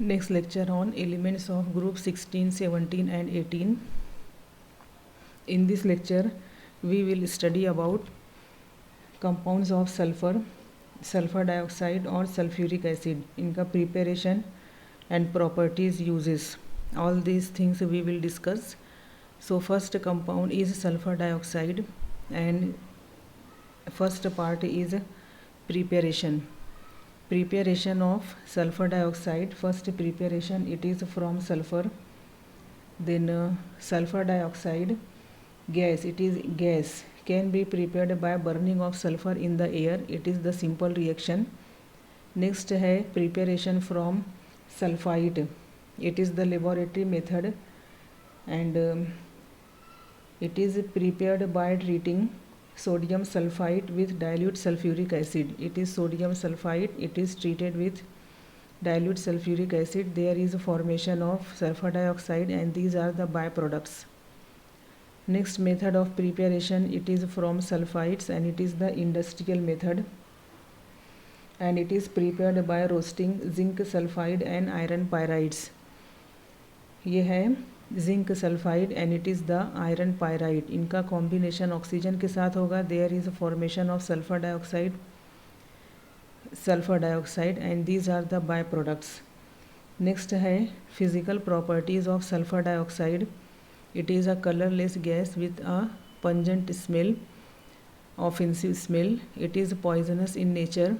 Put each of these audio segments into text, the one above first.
Next lecture on elements of group 16, 17 and 18. In this lecture we will study about compounds of sulfur, sulfur dioxide or sulfuric acid, इनका preparation and properties, uses. All these things we will discuss. So first compound is sulfur dioxide and first part is preparation. Preparation of sulfur dioxide. First preparation, it is from sulfur. Then sulfur dioxide gas, it is gas, can be prepared by burning of sulfur in the air. It is the simple reaction. Next है preparation from sulfite. It is the laboratory method and it is prepared by treating sodium sulfite with dilute sulfuric acid. It is sodium sulfite, it is treated with dilute sulfuric acid. There is a formation of sulfur dioxide and these are the byproducts. Next method of preparation, it is from sulfites and it is the industrial method and it is prepared by roasting zinc sulfide and iron pyrides. ये है zinc sulphide and it is the iron pyrite. इनका combination oxygen के साथ होगा. There is formation of sulphur dioxide and these are the by products. Next है physical properties of sulphur dioxide. It is a colourless gas with a pungent smell, offensive smell. It is poisonous in nature.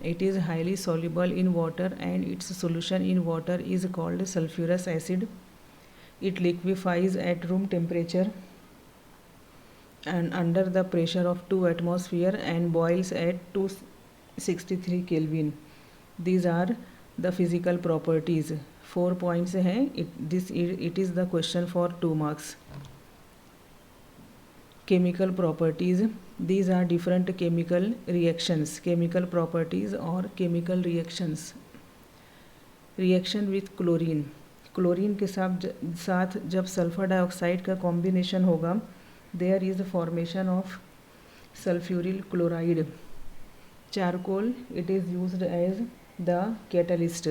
It is highly soluble in water and its solution in water is called sulfurous acid. It liquefies at room temperature and under the pressure of 2 atmosphere and boils at 263 Kelvin. These are the physical properties. 4 points हैं. It is the question for 2 marks. Chemical properties. These are different chemical reactions. Chemical properties or chemical reactions. Reaction with chlorine. Chlorine के साथ जब sulphur dioxide का combination होगा, there is formation of sulphuryl chloride. Charcoal, it is used as the catalyst.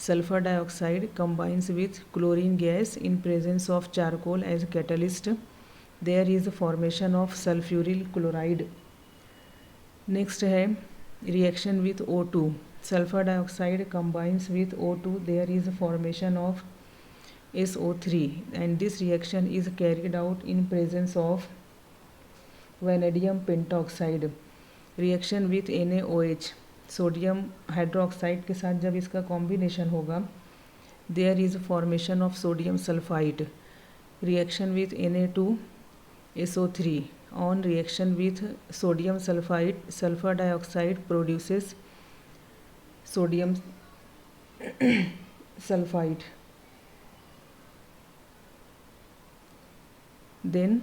Sulphur dioxide combines with chlorine gas in presence of charcoal as catalyst. There is formation of sulfuryl chloride. Next है reaction with O2. Sulfur dioxide combines with O2. There is formation of SO3 and this reaction is carried out in presence of vanadium pentoxide. Reaction with NaOH. Sodium hydroxide के साथ जब इसका combination होगा, there is formation of sodium sulfite. Reaction with Na2SO3. On reaction with sodium sulfite, sulfur dioxide produces sodium sulfite. Then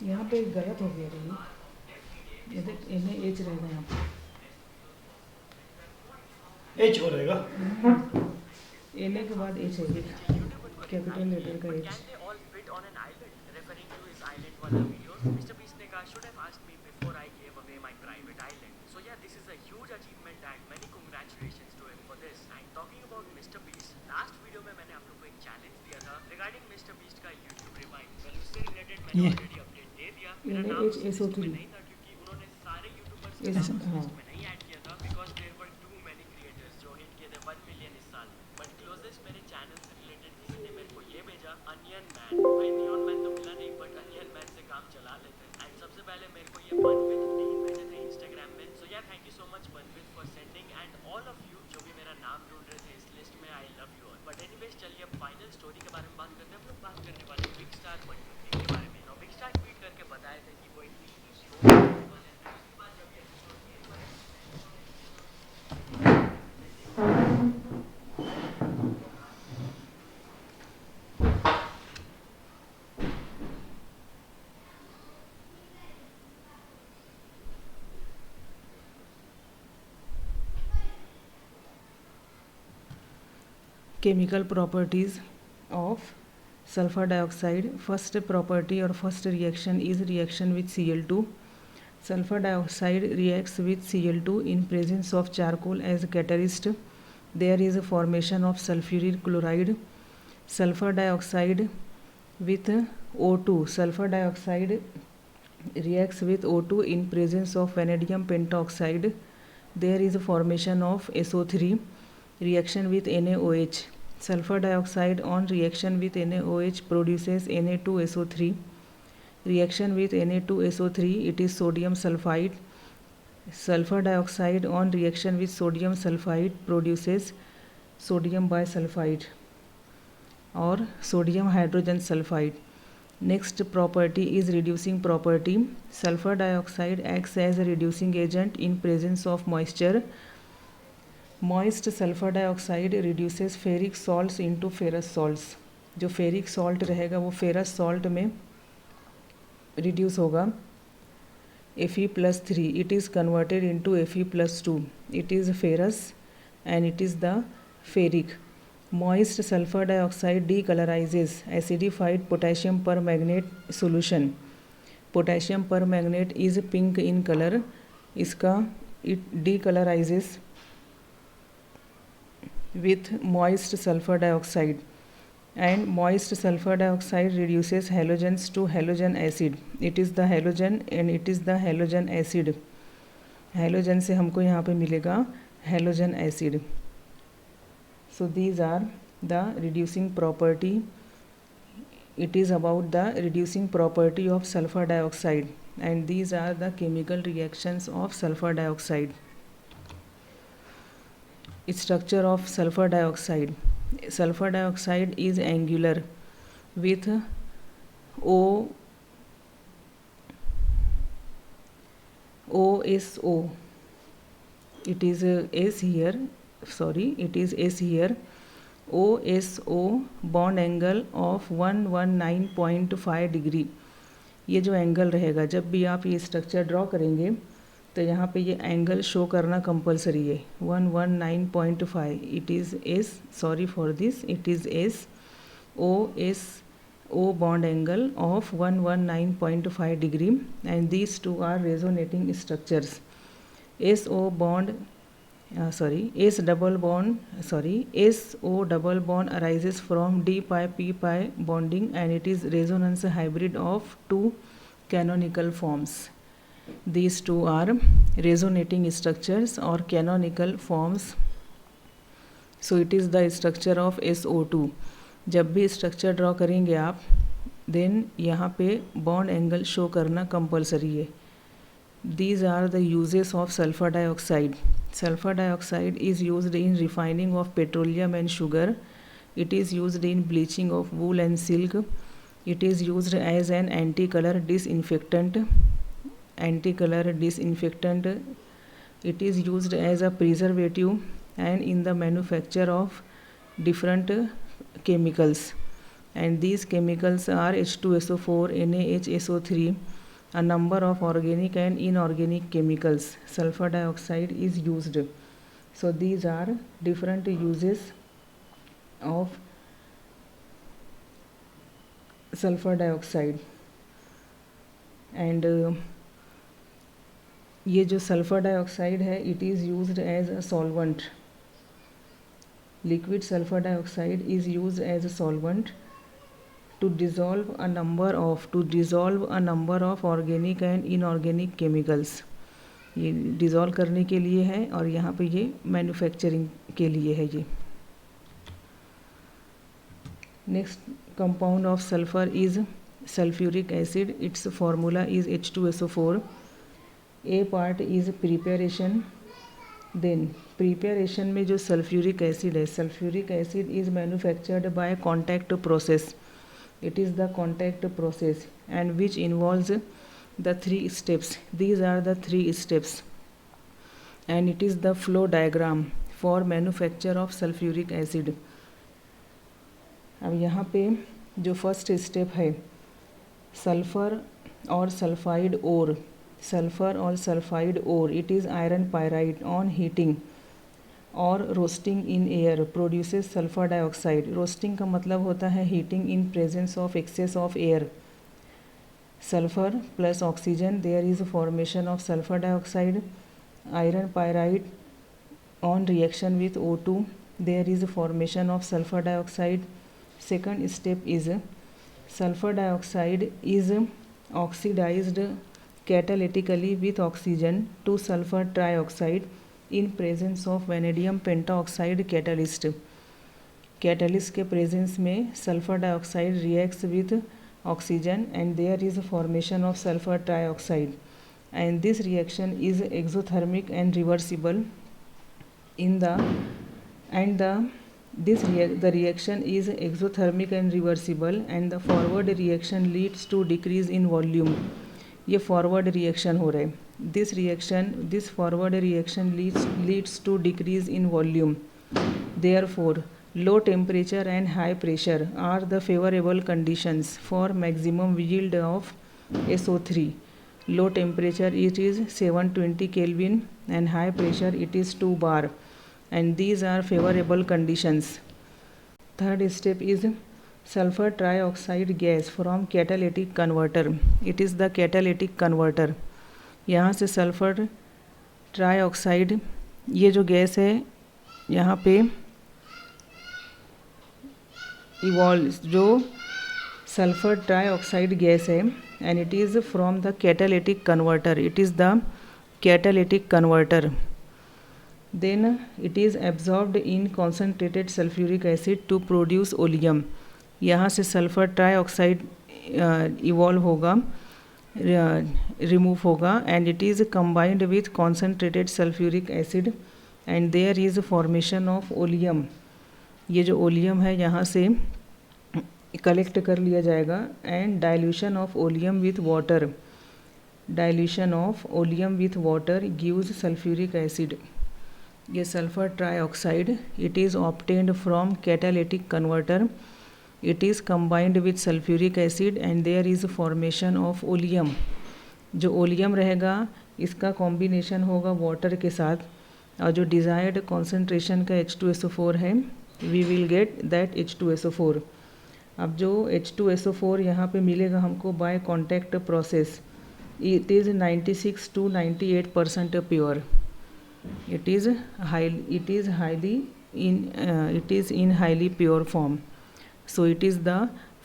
यहाँ पे गलत हो गया रही, इन्हें एच रहेगा यहाँ पे, एच हो रहेगा. एन के बाद एच है, कैपिटल लेटर का H. Mr. Beast ne kaha, should have asked me before I gave away my private island. So yeah, this is a huge achievement and many congratulations to him for this. And talking about Mr. Beast, last video में मैंने आप लोगों को एक challenge दिया था regarding Mr. Beast का YouTube rewind. Well, उससे related मैंने already update दे दिया. मेरा नाम उस list में नहीं था क्योंकि उन्होंने सारे YouTubers के नाम उस list में नहीं add किया था because there were too many creators जो hit किए थे 1 million इस साल. But closest मेरे channel से related किसी ने मेरे को ये भेजा, Onion Man. भाई Neon Man तो मिला नहीं but Onion Man से काम चला लेते हैं. And सबसे पहले मेरे को ये 1 with 3 भेजे थे स्टोरी के बारे में बात करते हैं। हम लोग बात करने वाले हैं बिग स्टार बॉलीवुड के बारे में। और बिग स्टार ट्वीट करके बताए थे कि वो एक टीवी शो करने वाले हैं। उसके बाद जब ये एपिसोड के बारे में chemical properties of sulfur dioxide. First property or first reaction is reaction with Cl2. Sulfur dioxide reacts with Cl2 in presence of charcoal as catalyst. There is a formation of sulfuric chloride. Sulfur dioxide with O2. Sulfur dioxide reacts with O2 in presence of vanadium pentoxide. There is a formation of SO3. Reaction with NaOH. Sulfur dioxide on reaction with NaOH produces Na2SO3. Reaction with Na2SO3, it is sodium sulfide. Sulfur dioxide on reaction with sodium sulfide produces sodium bisulfide or sodium hydrogen sulfide. Next property is reducing property. Sulfur dioxide acts as a reducing agent in presence of moisture. Moist sulfur dioxide reduces ferric salts into ferrous salts. जो ferric salt रहेगा वो ferrous salt में reduce होगा. Fe+3, it is converted into Fe+2. It is ferrous and it is the ferric. Moist sulfur dioxide decolorizes acidified potassium permanganate solution. Potassium permanganate is pink in color. इसका it decolorizes with moist sulfur dioxide, and moist sulfur dioxide reduces halogens to halogen acid. It is the halogen and it is the halogen acid. Halogen से हमको यहाँ पे मिलेगा halogen acid. So these are the reducing property. It is about the reducing property of sulfur dioxide, and these are the chemical reactions of sulfur dioxide. Structure of sulfur dioxide. Sulfur dioxide is angular with OSO. It is S here. Sorry, it is S here. OSO bond angle of 119.5 degree. ये जो angle रहेगा, जब भी आप ये structure draw करेंगे तो यहाँ पे ये एंगल शो करना कंपलसरी है. 119.5. It is S, sorry for this, it is S O bond angle of 119.5 degree, and these two are resonating structures. SO double bond arises from d pi p pi bonding, and it is resonance hybrid of two canonical forms. These two are resonating structures or canonical forms. So it is the structure of SO2. जब भी structure draw करेंगे आप, then यहाँ पे bond angle show करना compulsory है. These are the uses of sulfur dioxide. Sulfur dioxide is used in refining of petroleum and sugar. It is used in bleaching of wool and silk. It is used as an anti-color disinfectant. It is used as a preservative and in the manufacture of different chemicals. And these chemicals are H2SO4, NaHSO3, a number of organic and inorganic chemicals. Sulfur dioxide is used. So these are different uses of sulfur dioxide. And ये जो sulphur dioxide है, it is used as a solvent. Liquid sulphur dioxide is used as a solvent to dissolve a number of organic and inorganic chemicals. ये dissolve करने के लिए है और यहाँ पे ये मैन्युफैक्चरिंग के लिए है. ये next compound of sulphur is sulphuric acid. Its formula is H2SO4. A part is preparation then preparation में जो सल्फ्यूरिक एसिड है, sulphuric acid is manufactured by contact process. It is the contact process and which involves the 3 steps. These are the 3 steps and it is the flow diagram for manufacture of sulfuric acid. अब यहाँ पे जो first step है sulphur और sulphide ore, sulphur और sulphide ore, it is iron pyrite on heating और roasting in air produces sulphur dioxide. Roasting का मतलब होता है heating in presence of excess of air. Sulphur plus oxygen, there is formation of sulphur dioxide. Iron pyrite on reaction with O2, there is formation of sulphur dioxide. Second step is sulphur dioxide is oxidised catalytically with oxygen to sulphur trioxide in presence of vanadium pentaoxide catalyst. Catalyst के presence में sulphur dioxide reacts with oxygen and there is formation of sulphur trioxide and this reaction is exothermic and reversible in the and the reaction is exothermic and reversible and the forward reaction leads to decrease in volume. ये forward reaction हो रहा है. this forward reaction leads to decrease in volume. Therefore, low temperature and high pressure are the favorable conditions for maximum yield of SO3. Low temperature it is 720 Kelvin and high pressure it is 2 bar, and these are favorable conditions. Third step is sulfur trioxide gas from catalytic converter. It is the catalytic converter. यहाँ से sulphur trioxide, ये जो gas है यहाँ पे जो sulphur trioxide gas है and it is from the catalytic converter. It is the catalytic converter. Then it is absorbed in concentrated sulphuric acid to produce oleum. यहाँ से सल्फ़र ट्राइऑक्साइड इवॉल्व होगा, रिमूव होगा and it is combined with concentrated sulphuric acid and there is formation of oleum. ये जो oleum है यहाँ से collect कर लिया जाएगा and dilution of oleum with water. Dilution of oleum with water gives sulphuric acid. ये sulphur trioxide it is obtained from catalytic converter. It is combined with sulfuric acid and there is formation of oleum. जो oleum रहेगा इसका combination होगा water के साथ और जो desired concentration का H2SO4 है we will get that H2SO4. अब जो H2SO4 यहाँ पे मिलेगा हमको by contact process. It is 96 to 98% pure. It is in highly pure form. So it is the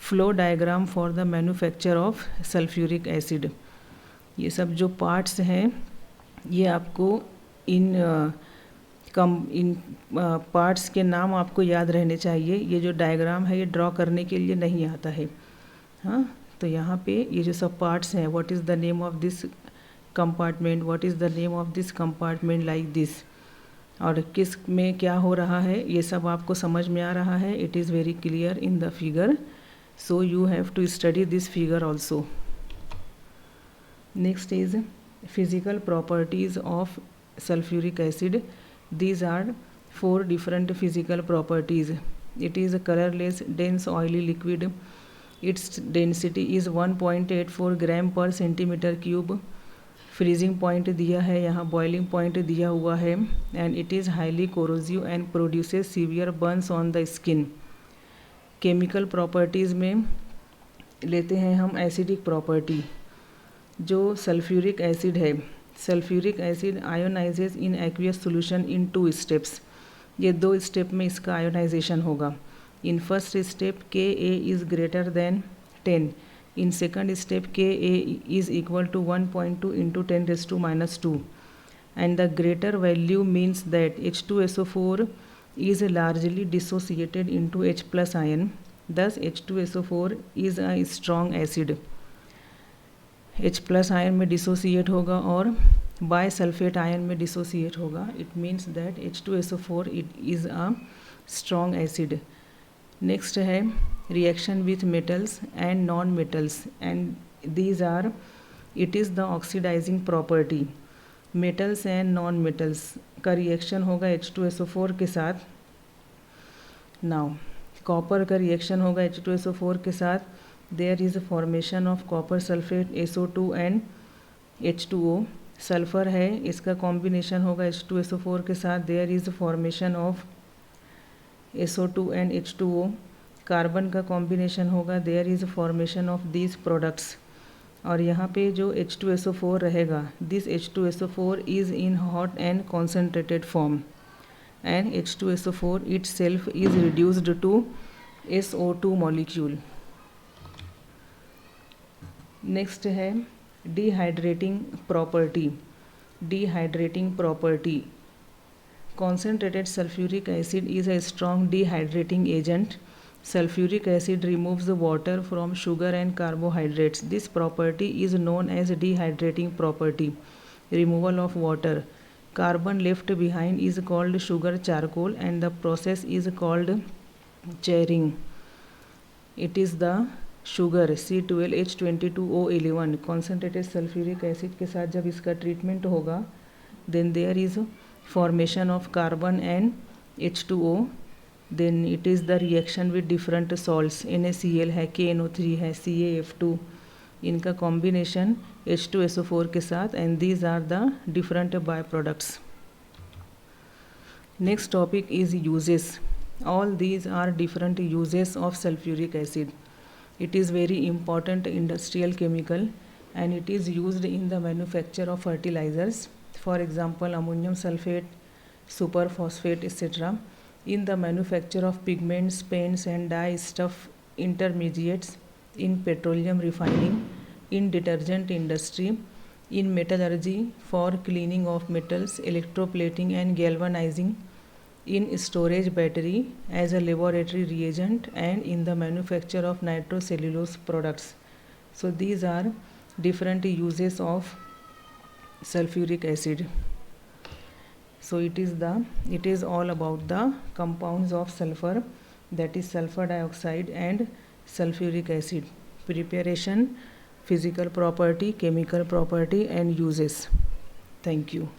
flow diagram for the manufacture of sulfuric acid. ये सब जो parts हैं ये आपको इन पार्ट्स के नाम आपको याद रहने चाहिए. ये जो डायग्राम है ये ड्रॉ करने के लिए नहीं आता है. हाँ, तो यहाँ पे ये जो सब पार्ट्स हैं, what is the name of this compartment, what is the name of this compartment like this, और किस में क्या हो रहा है ये सब आपको समझ में आ रहा है. It is very clear in the figure, so you have to study this figure also. Next is physical properties of sulphuric acid. These are 4 different physical properties. It is a colorless dense oily liquid. Its density is 1.84 gram per centimeter cube. Freezing point दिया है, यहाँ boiling point दिया हुआ है and it is highly corrosive and produces severe burns on the skin. Chemical properties में लेते हैं हम एसिडिक प्रॉपर्टी. जो सल्फ्यूरिक एसिड है, sulphuric acid ionises in aqueous solution in 2 steps. ये 2 स्टेप में इसका आयोनाइजेशन होगा. In first step Ka is greater than 10. In second step Ka is equal to 1.2 into 10 raised to minus 2, and the greater value means that H2SO4 is largely dissociated into H plus ion. Thus H2SO4 is a strong acid. H plus ion में dissociate होगा और bisulphate ion में dissociate होगा. It means that H2SO4 it is a strong acid. Next है reaction with metals and non metals, and these are, it is the oxidising property. Metals and non metals का reaction होगा H2SO4 के साथ. Now copper का reaction होगा H2SO4 के साथ. There is formation of copper sulphate SO2 and H2O. Sulphur है, इसका कॉम्बिनेशन होगा H2SO4 के साथ. There is formation of SO2 and H2O. Carbon का कॉम्बिनेशन होगा. There is formation of these products. और यहाँ पे जो H2SO4 रहेगा, this H2SO4 is in hot and concentrated form, and H2SO4 itself is reduced to SO2 molecule. Next है dehydrating property. Dehydrating property. Concentrated sulfuric acid is a strong dehydrating agent. Sulfuric acid removes the water from sugar and carbohydrates. This property is known as dehydrating property. Removal of water. Carbon left behind is called sugar charcoal, and the process is called charring. It is the sugar C12H22O11. Concentrated sulfuric acid के साथ जब इसका treatment होगा, then there is formation of carbon and H2O. then it is the reaction with different salts. NaCl है, KNO3 है, CaF2, इनका combination H2SO4 के साथ, and these are the different byproducts. Next topic is uses. All these are different uses of sulfuric acid. It is very important industrial chemical, and it is used in the manufacture of fertilizers. For example, ammonium sulfate, superphosphate, etc. In the manufacture of pigments, paints and dye stuff intermediates, in petroleum refining, in detergent industry, in metallurgy for cleaning of metals, electroplating and galvanizing, in storage battery as a laboratory reagent, and in the manufacture of nitrocellulose products. So these are different uses of sulfuric acid. So it is all about the compounds of sulfur, that is sulfur dioxide and sulfuric acid. Preparation, physical property, chemical property and uses. Thank you.